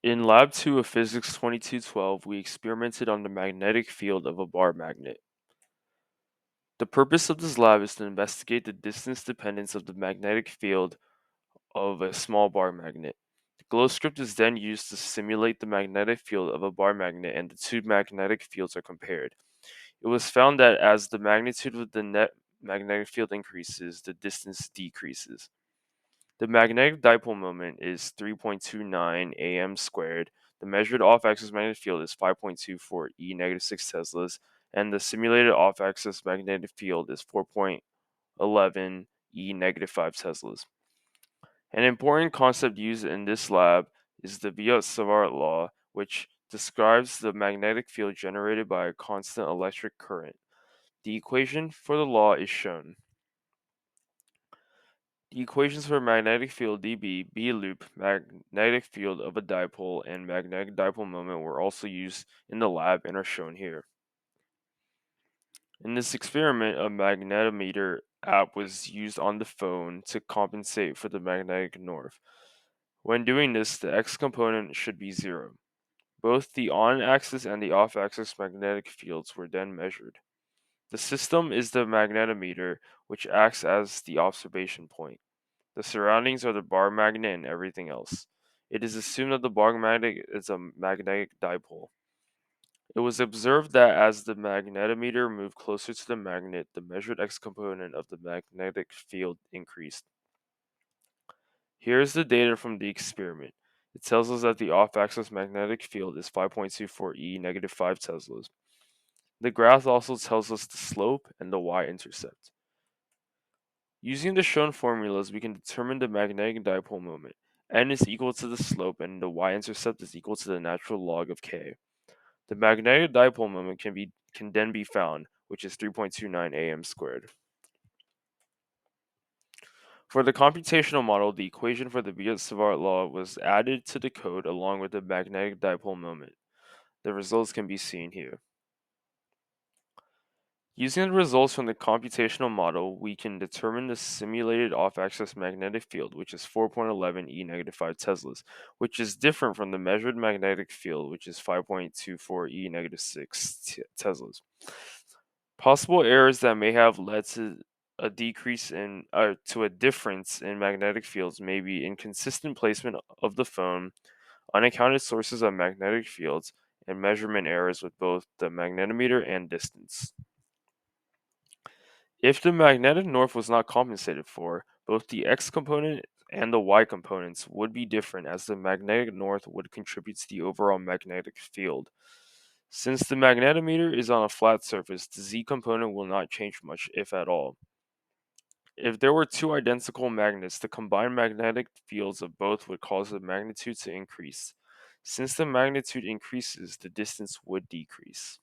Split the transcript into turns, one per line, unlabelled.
In Lab 2 of Physics 2212, we experimented on the magnetic field of a bar magnet. The purpose of this lab is to investigate the distance dependence of the magnetic field of a small bar magnet. The glow script is then used to simulate the magnetic field of a bar magnet, and the two magnetic fields are compared. It was found that as the magnitude of the net magnetic field increases, the distance decreases. The magnetic dipole moment is 3.29 am squared. The measured off-axis magnetic field is 5.24 e negative 6 teslas, and the simulated off-axis magnetic field is 4.11 e negative 5 teslas. An important concept used in this lab is the Biot-Savart law, which describes the magnetic field generated by a constant electric current. The equation for the law is shown. The equations for magnetic field dB, B loop, magnetic field of a dipole, and magnetic dipole moment were also used in the lab and are shown here. In this experiment, a magnetometer app was used on the phone to compensate for the magnetic north. When doing this, the x component should be 0. Both the on-axis and the off-axis magnetic fields were then measured. The system is the magnetometer, which acts as the observation point. The surroundings are the bar magnet and everything else. It is assumed that the bar magnet is a magnetic dipole. It was observed that as the magnetometer moved closer to the magnet, the measured x component of the magnetic field increased. Here is the data from the experiment. It tells us that the off-axis magnetic field is 5.24 e negative 5 teslas. The graph also tells us the slope and the y-intercept. Using the shown formulas, we can determine the magnetic dipole moment. N is equal to the slope and the y-intercept is equal to the natural log of k. The magnetic dipole moment can then be found, which is 3.29 am squared. For the computational model, the equation for the Biot-Savart law was added to the code along with the magnetic dipole moment. The results can be seen here. Using the results from the computational model, we can determine the simulated off-axis magnetic field, which is 4.11 e negative 5 teslas, which is different from the measured magnetic field, which is 5.24 e negative 6 teslas. Possible errors that may have led to a difference in magnetic fields may be inconsistent placement of the phone, unaccounted sources of magnetic fields, and measurement errors with both the magnetometer and distance. If the magnetic north was not compensated for, both the x component and the y components would be different, as the magnetic north would contribute to the overall magnetic field. Since the magnetometer is on a flat surface, the z component will not change much, if at all. If there were two identical magnets, the combined magnetic fields of both would cause the magnitude to increase. Since the magnitude increases, the distance would decrease.